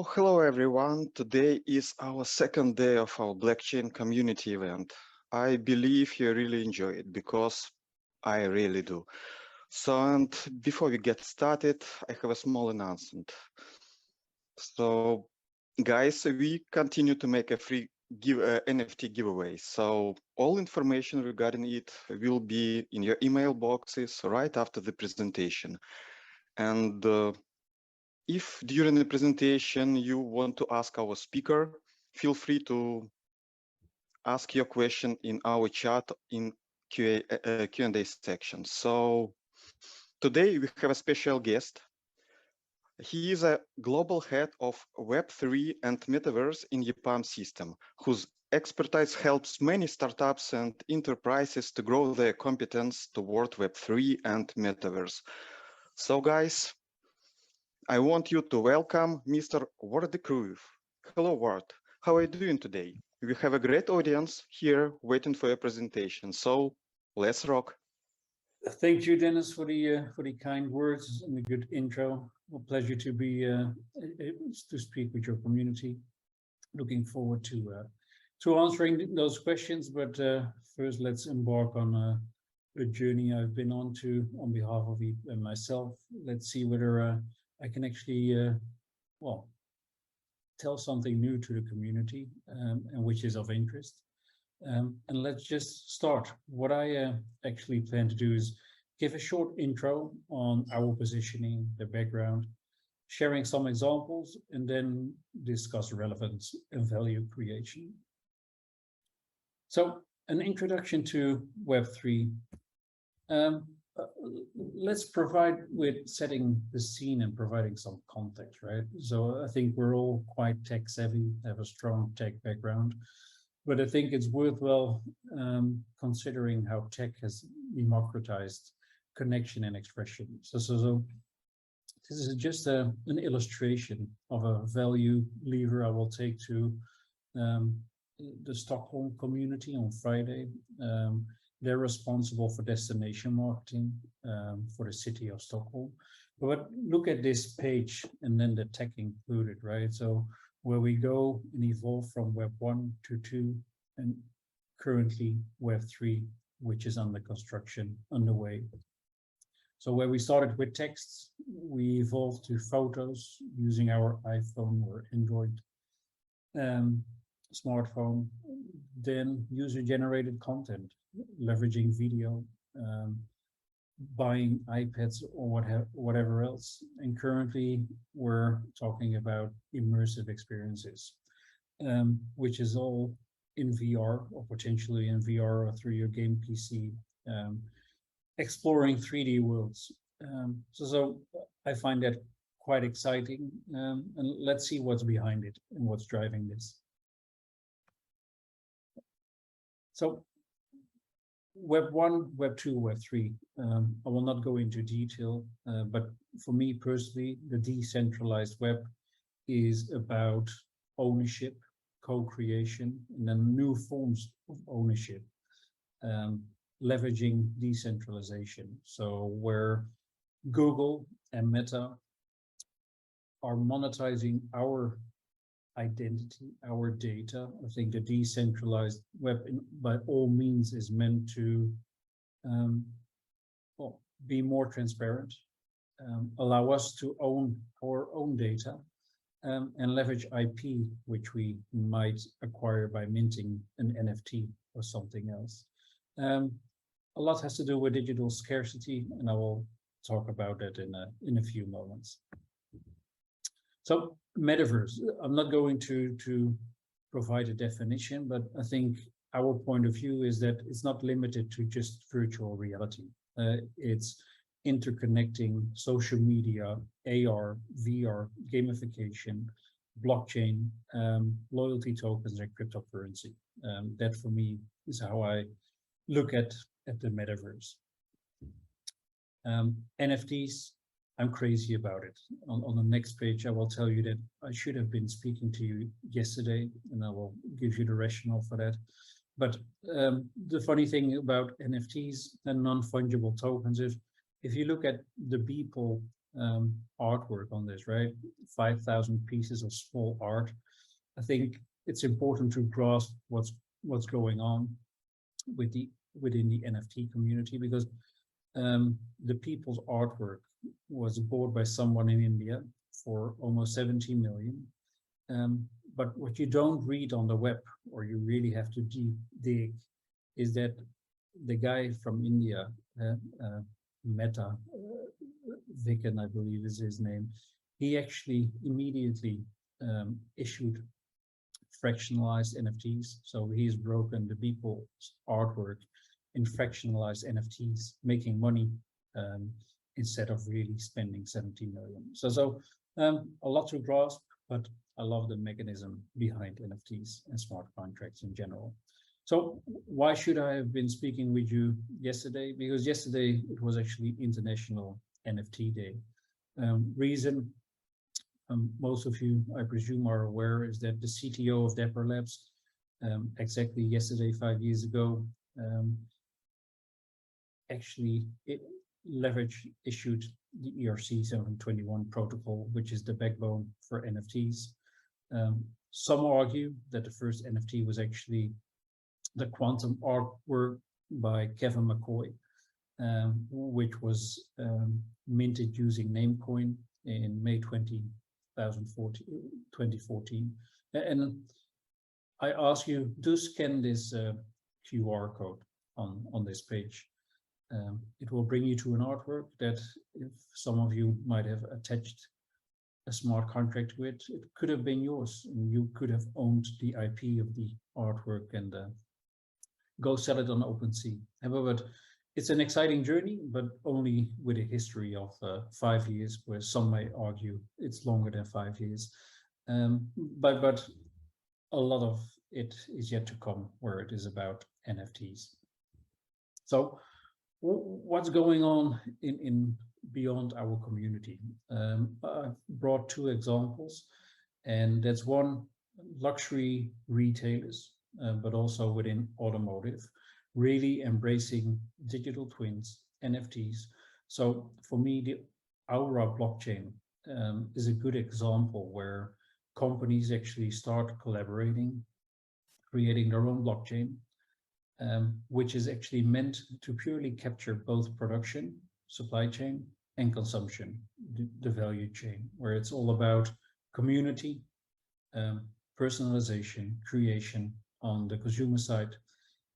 Hello everyone. Today is our second day of our blockchain community event. I believe you really enjoy it because I really do. And before we get started, I have a small announcement. So guys, we continue to make a free NFT giveaway. So all information regarding it will be in your email boxes right after the presentation. And if during the presentation you want to ask our speaker, feel free to ask your question in our chat in Q&A section. So today we have a special guest. He is a global head of Web3 and Metaverse in EPAM system, whose expertise helps many startups and enterprises to grow their competence toward Web3 and Metaverse. So guys, I want you to welcome Mr. Kruiff. Hello, Ward. How are you doing today? We have a great audience here waiting for your presentation, so let's rock. Thank you, Dennis, for the kind words and the good intro. A pleasure to be to speak with your community. Looking forward to answering those questions, but first let's embark on a journey I've been on behalf of myself. Let's see whether I can actually, well, tell something new to the community and which is of interest. And let's just start. What I actually plan to do is give a short intro on our positioning, the background, sharing some examples, and then discuss relevance and value creation. So an introduction to Web3. Let's provide with setting the scene and providing some context, right? So I think we're all quite tech savvy, have a strong tech background, but I think it's worthwhile considering how tech has democratized connection and expression. So this is just an illustration of a value lever I will take to the Stockholm community on Friday. They're responsible for destination marketing for the city of Stockholm. But look at this page and then the tech included, right? So where we go and evolve from Web 1 to 2 and currently Web 3, which is under construction, underway. So where we started with texts, we evolved to photos using our iPhone or Android smartphone, then user-generated content, leveraging video, buying iPads or whatever else. And currently we're talking about immersive experiences, which is all in VR or potentially in VR or through your game PC, exploring 3D worlds. So I find that quite exciting, and let's see what's behind it and what's driving this. So Web 1, Web 2, Web 3, I will not go into detail, but for me personally, the decentralized web is about ownership, co-creation, and then new forms of ownership, leveraging decentralization. So where Google and Meta are monetizing our identity, our data. I think the decentralized web by all means is meant to well, be more transparent, allow us to own our own data, and leverage IP, which we might acquire by minting an NFT or something else. A lot has to do with digital scarcity, and I will talk about that in a few moments. So Metaverse, I'm not going to provide a definition, but I think our point of view is that it's not limited to just virtual reality. It's interconnecting social media, AR, VR, gamification, blockchain, loyalty tokens, and cryptocurrency. That for me is how I look at the Metaverse. NFTs, I'm crazy about it. On the next page, I will tell you that I should have been speaking to you yesterday, and I will give you the rationale for that. But the funny thing about NFTs and non-fungible tokens is, if you look at the people artwork on this, right? 5,000 pieces of small art. I think it's important to grasp what's going on within the NFT community, because the people's artwork was bought by someone in India for almost 70 million. But what you don't read on the web, or you really have to dig, is that the guy from India, Meta, Vikan, I believe is his name, he actually immediately issued fractionalized NFTs. So he's broken the people's artwork in fractionalized NFTs, making money instead of really spending 70 million. So a lot to grasp, but I love the mechanism behind NFTs and smart contracts in general. So why should I have been speaking with you yesterday? Because yesterday it was actually International NFT Day. Reason, most of you, I presume, are aware, is that the CTO of Dapper Labs, exactly yesterday, 5 years ago, actually issued the ERC 721 protocol, which is the backbone for NFTs. Some argue that the first NFT was actually the quantum artwork by Kevin McCoy, which was minted using Namecoin in May 2014. And I ask you, do scan this QR code on this page. It will bring you to an artwork that, if some of you might have attached a smart contract with, it could have been yours, and you could have owned the IP of the artwork and go sell it on OpenSea. However, it's an exciting journey, but only with a history of 5 years, where some may argue it's longer than 5 years. But a lot of it is yet to come, where it is about NFTs. So what's going on in beyond our community? I brought 2 examples, and that's one, luxury retailers, but also within automotive, really embracing digital twins, NFTs. So for me, the Aura blockchain is a good example where companies actually start collaborating, creating their own blockchain, which is actually meant to purely capture both production, supply chain, and consumption, the value chain, where it's all about community, personalization, creation on the consumer side,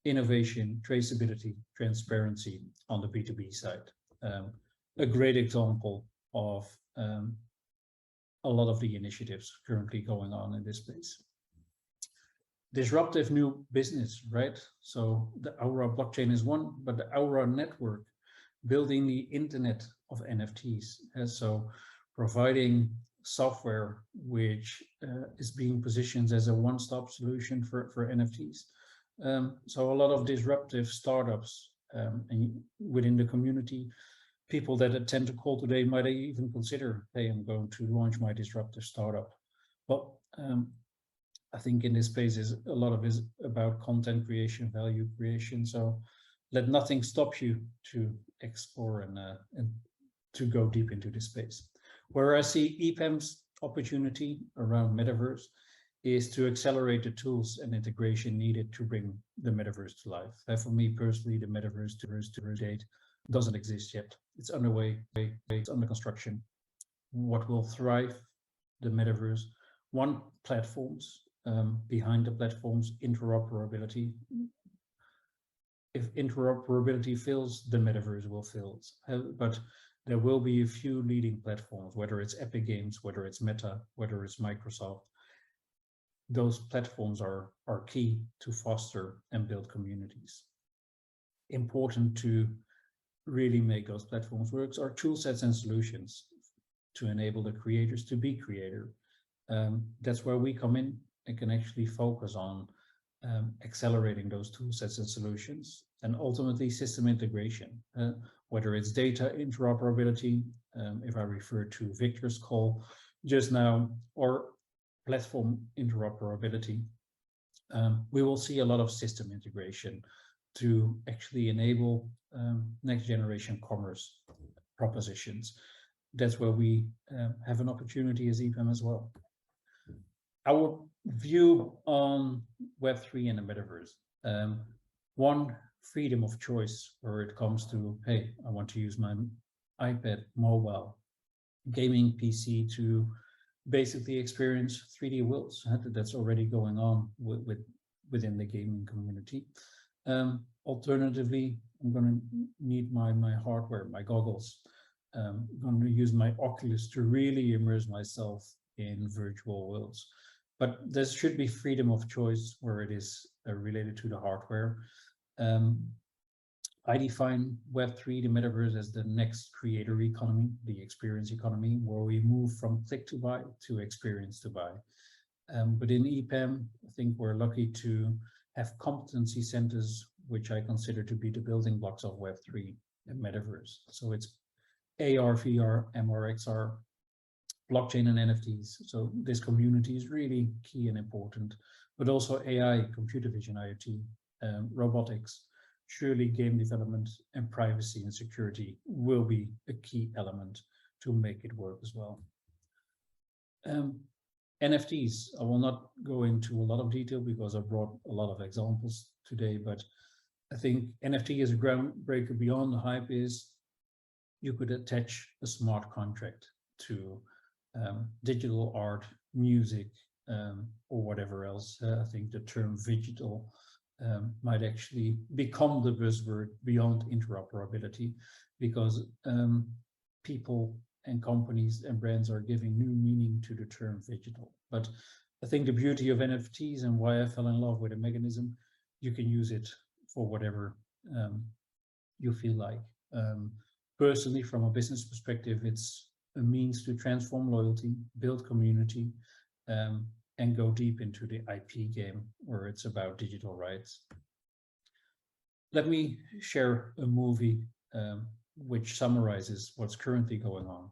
innovation, traceability, transparency on the B2B side. A great example of a lot of the initiatives currently going on in this space. Disruptive new business, right? So the Aura blockchain is one, but the Aura network, building the internet of NFTs. And so providing software which is being positioned as a one-stop solution for NFTs. So a lot of disruptive startups and within the community, people that attend the call today might even consider, hey, I'm going to launch my disruptive startup. But I think in this space is a lot of is about content creation, value creation. So let nothing stop you to explore and to go deep into this space. Where I see EPAM's opportunity around Metaverse is to accelerate the tools and integration needed to bring the Metaverse to life. And for me personally, the Metaverse to date doesn't exist yet. It's underway, it's under construction. What will thrive the Metaverse? One, platforms. Behind the platforms, interoperability. If interoperability fails, the Metaverse will fail. But there will be a few leading platforms, whether it's Epic Games, whether it's Meta, whether it's Microsoft. Those platforms are key to foster and build communities. Important to really make those platforms work are tool sets and solutions to enable the creators to be creator. That's where we come in and can actually focus on accelerating those tool sets and solutions, and ultimately system integration, whether it's data interoperability, if I refer to Victor's call just now, or platform interoperability. We will see a lot of system integration to actually enable next generation commerce propositions. that's where we have an opportunity as EPAM as well. Our view on Web3 and the Metaverse. One, freedom of choice where it comes to, hey, I want to use my iPad, mobile, gaming PC to basically experience 3D worlds. That's already going on within the gaming community. Alternatively, I'm going to need my hardware, my goggles. I'm going to use my Oculus to really immerse myself in virtual worlds. But there should be freedom of choice where it is related to the hardware. I define Web3, the Metaverse, as the next creator economy, the experience economy, where we move from click to buy to experience to buy. But in EPAM, I think we're lucky to have competency centers, which I consider to be the building blocks of Web3 and Metaverse. So it's AR, VR, MR, XR, blockchain and NFTs. So this community is really key and important, but also AI, computer vision, IoT, robotics. Surely game development and privacy and security will be a key element to make it work as well. NFTs, I will not go into a lot of detail because I brought a lot of examples today, but I think NFT is a groundbreaker. Beyond the hype is you could attach a smart contract to digital art, music, or whatever else. I think the term digital might actually become the buzzword beyond interoperability, because people and companies and brands are giving new meaning to the term digital. But I think the beauty of NFTs and why I fell in love with the mechanism, you can use it for whatever you feel like. Personally, from a business perspective, it's a means to transform loyalty, build community, and go deep into the IP game where it's about digital rights. Let me share a movie which summarizes what's currently going on.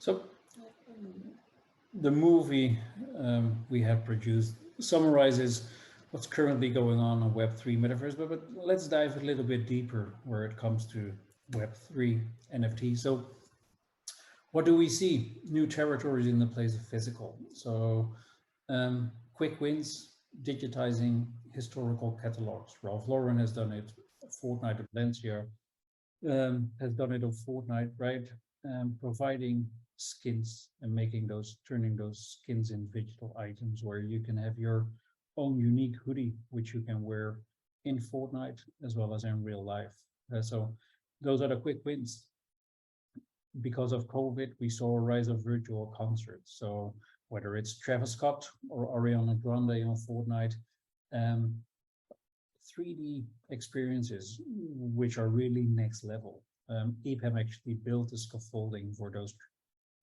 So the movie we have produced summarizes what's currently going on in Web3 Metaverse, but let's dive a little bit deeper where it comes to Web3 NFT. So what do we see? New territories in the place of physical. So quick wins, digitizing historical catalogs. Ralph Lauren has done it, Fortnite, Valencia has done it on Fortnite, right? Providing skins and turning those skins in digital items where you can have your own unique hoodie, which you can wear in Fortnite as well as in real life. So those are the quick wins. Because of COVID, we saw a rise of virtual concerts. So whether it's Travis Scott or Ariana Grande on Fortnite, 3D experiences, which are really next level. EPAM actually built a scaffolding for those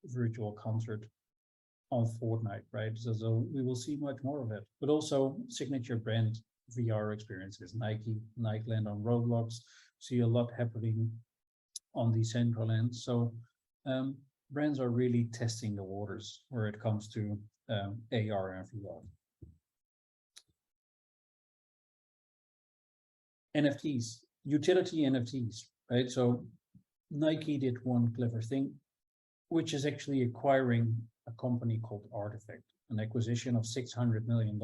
virtual concert on Fortnite, right? So we will see much more of it, but also signature brand VR experiences. Nike Land on Roblox, see a lot happening on Decentraland. So brands are really testing the waters where it comes to AR and VR. NFTs, utility NFTs, right? So Nike did one clever thing, which is actually acquiring a company called Artifact, an acquisition of $600 million,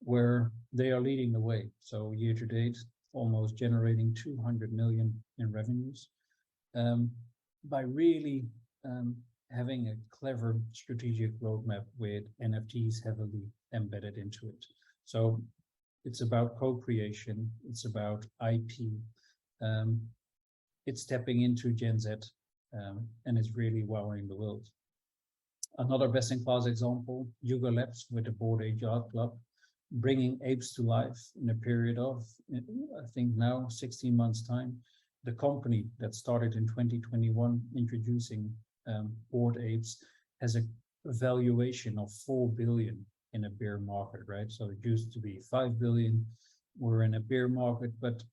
where they are leading the way. So year to date, almost generating 200 million in revenues, by really having a clever strategic roadmap with NFTs heavily embedded into it. So it's about co-creation, it's about IP, it's tapping into Gen Z, and it's really wowing the world. Another best-in-class example, Yuga Labs with the Bored Ape Yacht Club, bringing apes to life in a period of, I think now, 16 months' time. The company that started in 2021 introducing Bored Apes has a valuation of 4 billion in a bear market, right? So it used to be 5 billion. We're in a bear market, but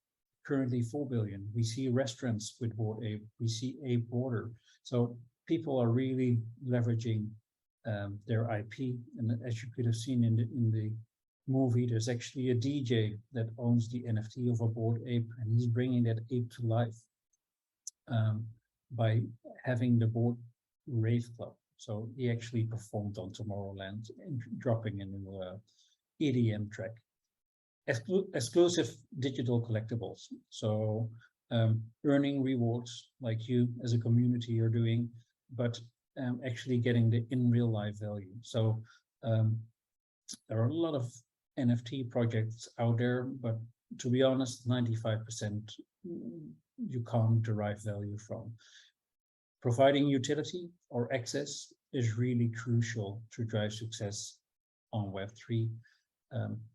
currently 4 billion. We see restaurants with Bored Ape. We see Ape Border. So people are really leveraging their IP. And as you could have seen in the movie, there's actually a DJ that owns the NFT of a Bored Ape, and he's bringing that ape to life by having the Bored Rave Club. So he actually performed on Tomorrowland and dropping in an EDM track. Exclusive digital collectibles. So earning rewards like you as a community are doing, but actually getting the in real life value. So there are a lot of NFT projects out there, but to be honest, 95% you can't derive value from. Providing utility or access is really crucial to drive success on Web3.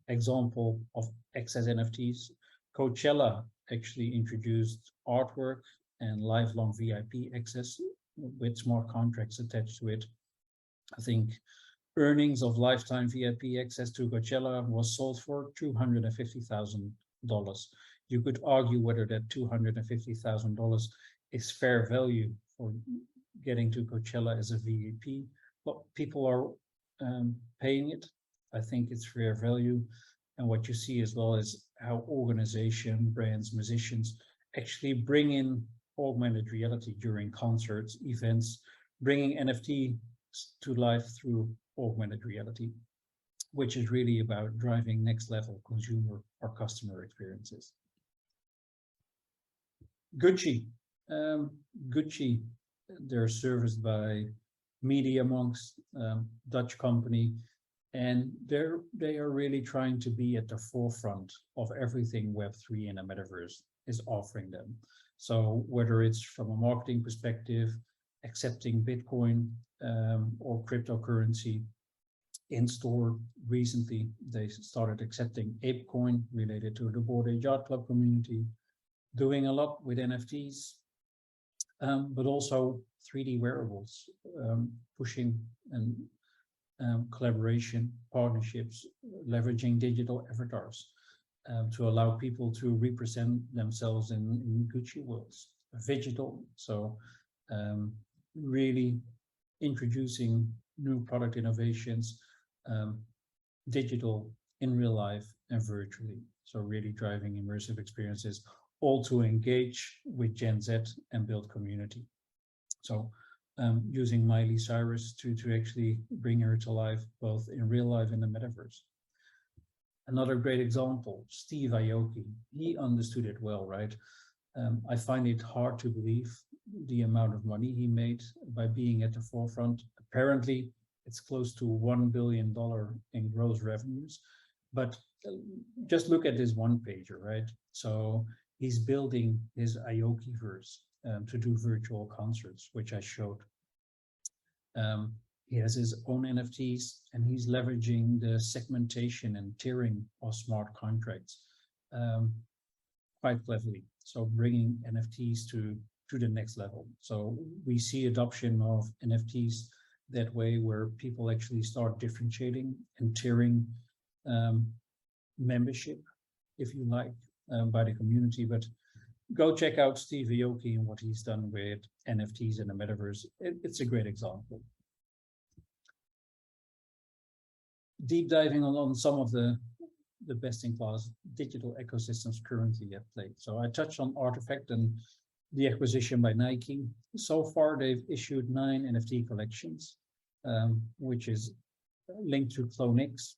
Example of access NFTs, Coachella actually introduced artwork and lifelong VIP access with smart contracts attached to it. I think earnings of lifetime VIP access to Coachella was sold for $250,000. You could argue whether that $250,000 is fair value for getting to Coachella as a VIP, but people are paying it. I think it's fair value. And what you see as well is how organization, brands, musicians actually bring in augmented reality during concerts, events, bringing NFT to life through augmented reality, which is really about driving next level consumer or customer experiences. Gucci. Gucci, they're serviced by Media Monks, Dutch company, and they are really trying to be at the forefront of everything Web3 and the Metaverse is offering them. So whether it's from a marketing perspective, accepting Bitcoin or cryptocurrency in store. Recently, they started accepting ApeCoin related to the Bored Ape Yacht Club community, doing a lot with NFTs, but also 3D wearables, pushing and collaboration, partnerships, leveraging digital avatars to allow people to represent themselves in Gucci worlds. Digital, so really introducing new product innovations, digital in real life and virtually. So really driving immersive experiences, all to engage with Gen Z and build community. So using Miley Cyrus to actually bring her to life, both in real life and the metaverse. Another great example, Steve Aoki, he understood it well, right? I find it hard to believe the amount of money he made by being at the forefront. Apparently, it's close to $1 billion in gross revenues. But just look at this one pager, right? So he's building his Aokiverse to do virtual concerts, which I showed. He has his own NFTs, and he's leveraging the segmentation and tiering of smart contracts quite cleverly. So bringing NFTs to the next level. So we see adoption of NFTs that way, where people actually start differentiating and tiering membership, if you like, by the community. But go check out Steve Aoki and what he's done with NFTs in the metaverse. It's a great example. Deep diving on some of the best-in-class digital ecosystems currently at play. So I touched on Artifact and the acquisition by Nike. So far, they've issued 9 NFT collections, which is linked to CloneX,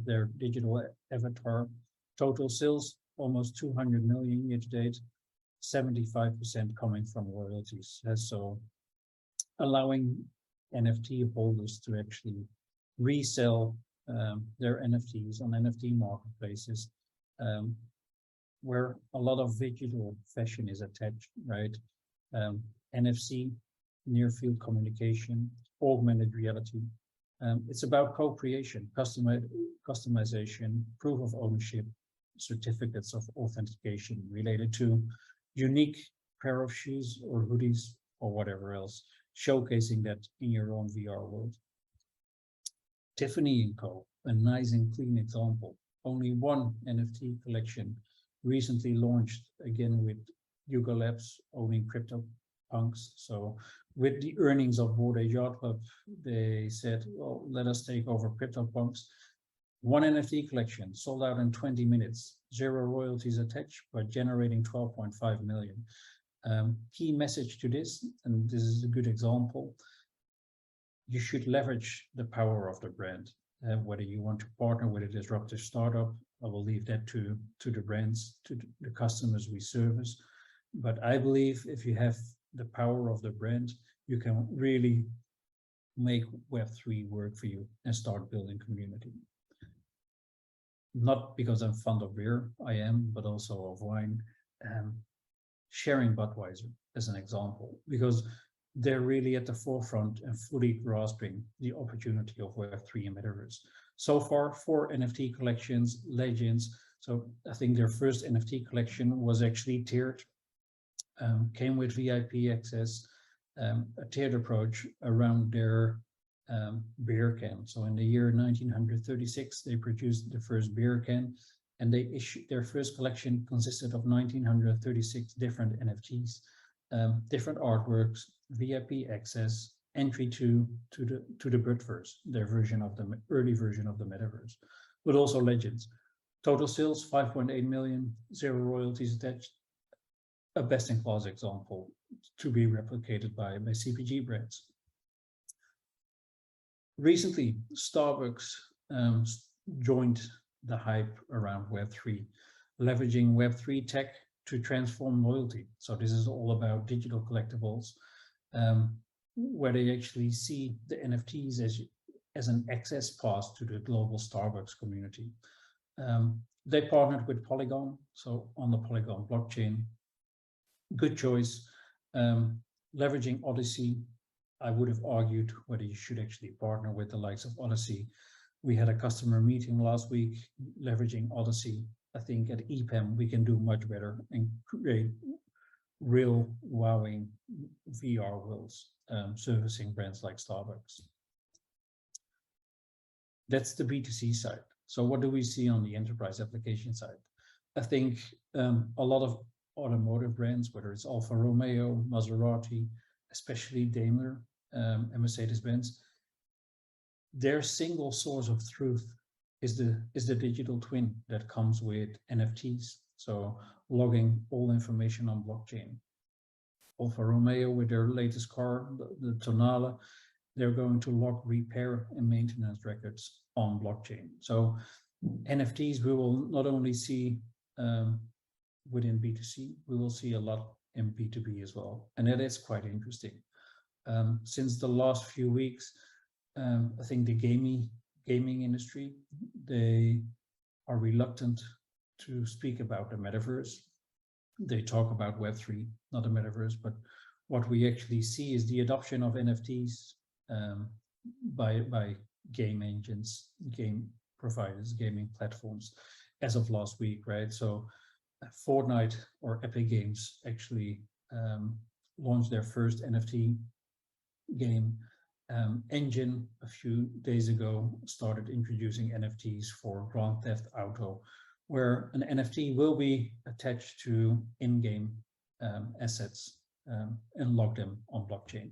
their digital avatar. Total sales, almost 200 million year to date, 75% coming from royalties. So allowing NFT holders to actually resell their NFTs on NFT marketplaces, where a lot of digital fashion is attached, right? NFC, near field communication, augmented reality. It's about co-creation, customization, proof of ownership, certificates of authentication related to unique pair of shoes or hoodies or whatever else, showcasing that in your own VR world. Tiffany & Co., a nice and clean example. Only one NFT collection recently launched, again with Yuga Labs owning CryptoPunks. So with the earnings of Bored Ape Yacht Club, they said, well, let us take over CryptoPunks. One NFT collection sold out in 20 minutes, 0 royalties attached, but generating 12.5 million. Key message to this, and this is a good example, you should leverage the power of the brand. Whether you want to partner with a disruptive startup, I will leave that to the brands, to the customers we service. But I believe if you have the power of the brand, you can really make Web3 work for you and start building community. Not because I'm fond of beer, I am, but also of wine. Sharing Budweiser as an example, because they're really at the forefront and fully grasping the opportunity of Web3 and Metaverse. So far, 4 NFT collections, Legends. So I think their first NFT collection was actually tiered, came with VIP access, a tiered approach around their beer can. So in the year 1936, they produced the first beer can, and they issued their first collection consisted of 1936 different NFTs, different artworks, VIP access, entry to the Budverse, their version of the early version of the metaverse, but also Legends. Total sales 5.8 million, 0 royalties attached. A best-in-class example to be replicated by CPG brands. Recently, Starbucks joined the hype around Web3, leveraging Web3 tech to transform loyalty. So this is all about digital collectibles, where they actually see the NFTs as an access pass to the global Starbucks community. They partnered with Polygon, so on the Polygon blockchain. Good choice. Leveraging Odyssey, I would have argued whether you should actually partner with the likes of Odyssey. We had a customer meeting last week leveraging Odyssey. I think at EPAM we can do much better and create real wowing VR worlds, servicing brands like Starbucks. That's the B2C side. So what do we see on the enterprise application side? I think a lot of automotive brands, whether it's Alfa Romeo, Maserati, especially Daimler and Mercedes-Benz, their single source of truth is the digital twin that comes with NFTs. So logging all information on blockchain. Alfa Romeo with their latest car, the Tonale, they're going to log repair and maintenance records on blockchain. So NFTs we will not only see within B2C, we will see a lot in B2B as well. And that is quite interesting. Since the last few weeks, I think the gaming industry, they are reluctant to speak about the metaverse. They talk about Web3, not the metaverse, but what we actually see is the adoption of NFTs by game engines, game providers, gaming platforms as of last week, right? So Fortnite or Epic Games actually launched their first NFT game. Engine a few days ago started introducing NFTs for Grand Theft Auto, where an NFT will be attached to in-game assets and log them on blockchain.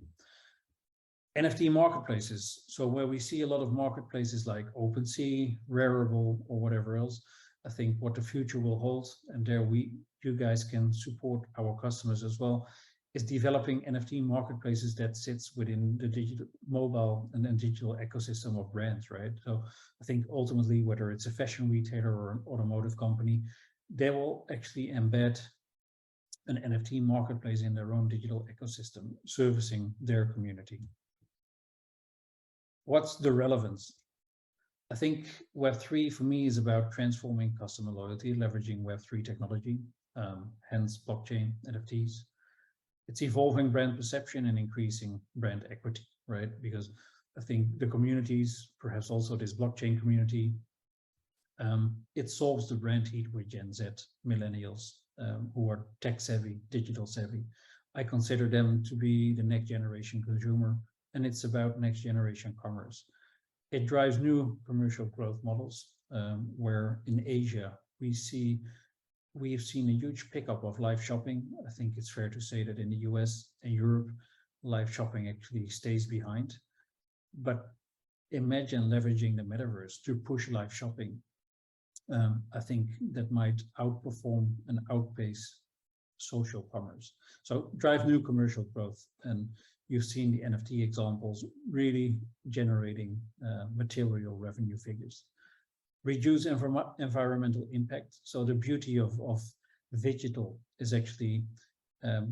NFT marketplaces, so where we see a lot of marketplaces like OpenSea, Rarible, or whatever else, I think what the future will hold, and there you guys can support our customers as well, is developing NFT marketplaces that sits within the digital mobile and then digital ecosystem of brands, right? So I think ultimately, whether it's a fashion retailer or an automotive company, they will actually embed an NFT marketplace in their own digital ecosystem, servicing their community. What's the relevance? I think Web3 for me is about transforming customer loyalty, leveraging Web3 technology, hence blockchain, NFTs. It's evolving brand perception and increasing brand equity, right? Because I think the communities, perhaps also this blockchain community, it solves the brand heat with Gen Z millennials who are tech savvy, digital savvy. I consider them to be the next generation consumer, and it's about next generation commerce. It drives new commercial growth models where in Asia we've seen a huge pickup of live shopping. I think it's fair to say that in the US and Europe, live shopping actually stays behind. But imagine leveraging the metaverse to push live shopping. I think that might outperform and outpace social commerce. So drive new commercial growth. And you've seen the NFT examples really generating material revenue figures. Reduce environmental impact. So the beauty of digital is actually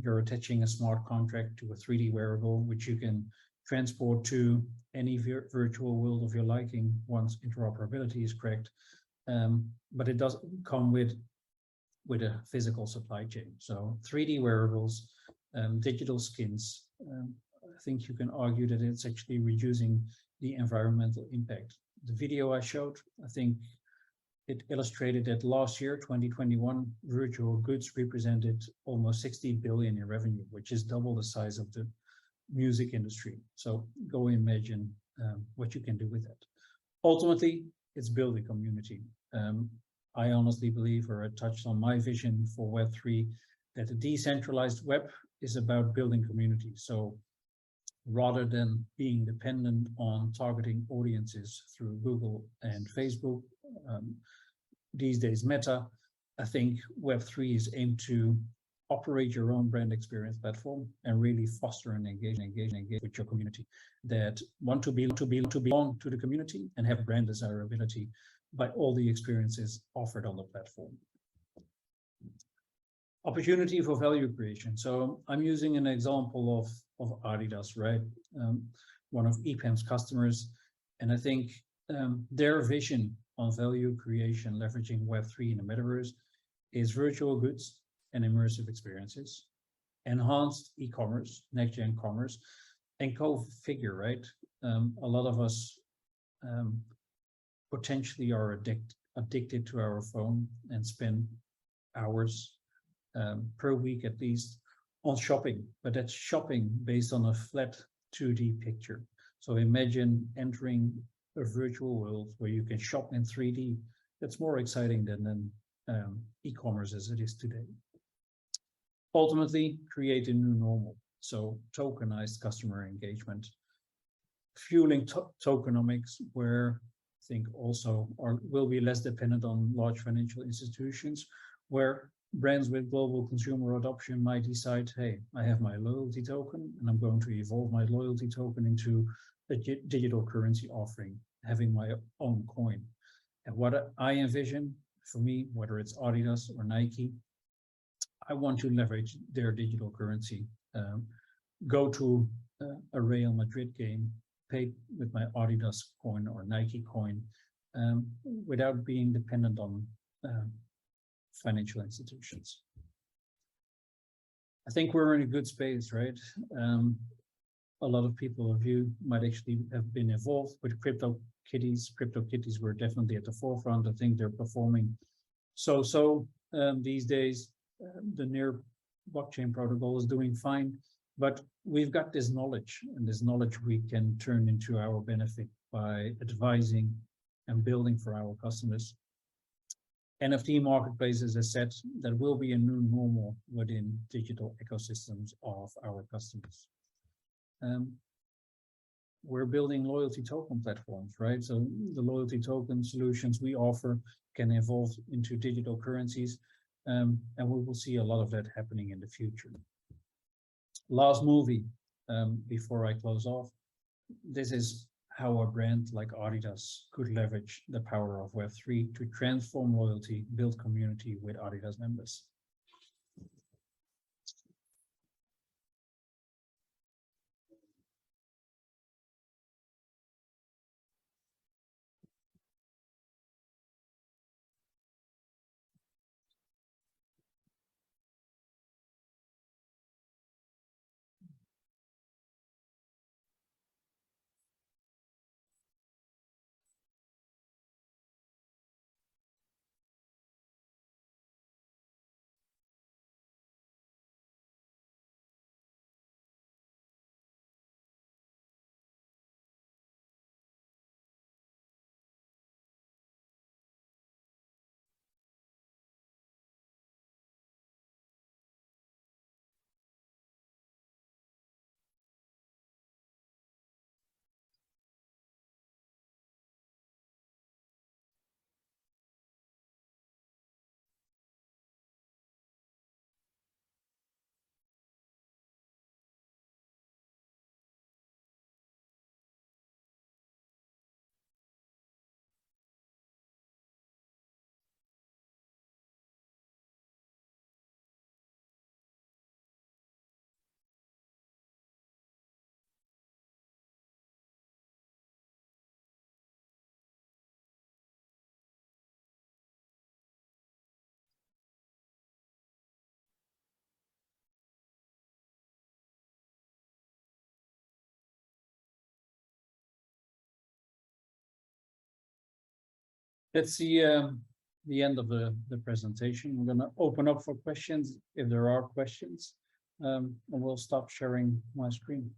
you're attaching a smart contract to a 3D wearable, which you can transport to any virtual world of your liking once interoperability is cracked. But it doesn't come with a physical supply chain. So 3D wearables, digital skins, I think you can argue that it's actually reducing the environmental impact. The video I showed, I think it illustrated that last year, 2021, virtual goods represented almost 60 billion in revenue, which is double the size of the music industry. So go imagine what you can do with that. Ultimately, it's building community. I honestly believe, or I touched on my vision for Web3, that the decentralized web is about building community. So rather than being dependent on targeting audiences through Google and Facebook, these days Meta, I think Web3 is aimed to operate your own brand experience platform and really foster and engage with your community that want to belong to the community and have brand desirability by all the experiences offered on the platform. Opportunity for value creation. So I'm using an example of Adidas, right? One of EPAM's customers. And I think their vision on value creation, leveraging Web3 in the metaverse, is virtual goods and immersive experiences, enhanced e-commerce, next-gen commerce, and co-figure, right? A lot of us potentially are addicted to our phone and spend hours per week at least on shopping, but that's shopping based on a flat 2D picture. So imagine entering a virtual world where you can shop in 3D. That's more exciting than e-commerce as it is today. Ultimately, create a new normal. So tokenized customer engagement, fueling tokenomics, where think also will be less dependent on large financial institutions, where brands with global consumer adoption might decide, hey, I have my loyalty token and I'm going to evolve my loyalty token into a digital currency offering, having my own coin. And what I envision for me, whether it's Adidas or Nike, I want to leverage their digital currency, go to a Real Madrid game, pay with my Adidas coin or Nike coin, without being dependent on financial institutions. I think we're in a good space, right? A lot of people of you might actually have been involved with crypto kitties. Crypto kitties were definitely at the forefront. I think they're performing so these days. The near blockchain protocol is doing fine, but we've got this knowledge, and this knowledge we can turn into our benefit by advising and building for our customers. NFT marketplaces, as said, that will be a new normal within digital ecosystems of our customers. We're building loyalty token platforms, right? So the loyalty token solutions we offer can evolve into digital currencies, and we will see a lot of that happening in the future. Last movie, before I close off, this is how a brand like Adidas could leverage the power of Web3 to transform loyalty, build community with Adidas members. That's the end of the presentation. We're going to open up for questions if there are questions, and we'll stop sharing my screen.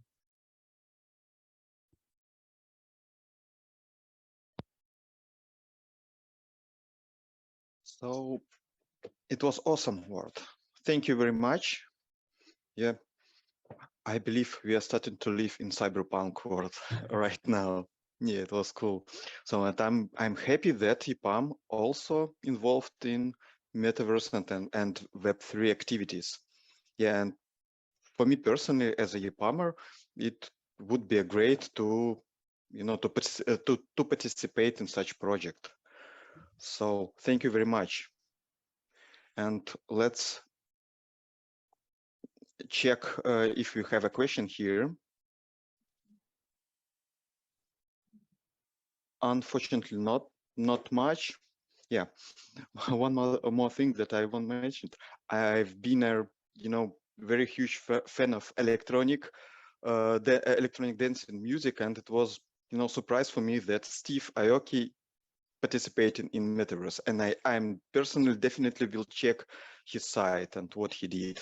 So it was awesome, Ward. Thank you very much. Yeah, I believe we are starting to live in cyberpunk world right now. Yeah, it was cool. So and I'm happy that EPAM also involved in Metaverse and Web3 activities. Yeah, and for me personally, as a EPAMer, it would be a great to, to participate in such project. So thank you very much. And let's check if we have a question here. Unfortunately, not much. Yeah, one more thing that I want to mention. I've been a very huge fan of electronic dance and music, and it was surprise for me that Steve Aoki participating in Metaverse, and I'm personally definitely will check his site and what he did.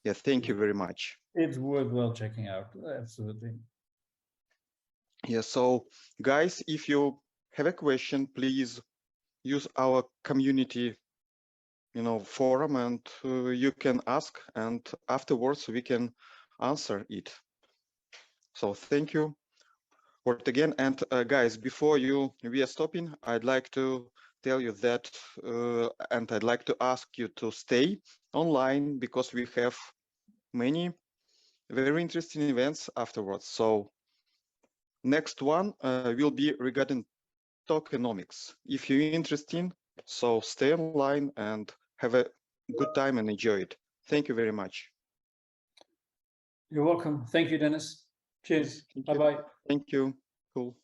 Yeah, thank you very much. It's worthwhile checking out, absolutely. Yeah, so guys, if you have a question, please use our community forum, and you can ask, and afterwards we can answer it. So thank you word again. And guys, before we are stopping, I'd like to tell you that, and I'd like to ask you to stay online because we have many very interesting events afterwards. So next one will be regarding tokenomics. If you're interested, so stay online and have a good time and enjoy it. Thank you very much. You're welcome. Thank you, Dennis. Cheers. Bye-bye. Thank you. Cool.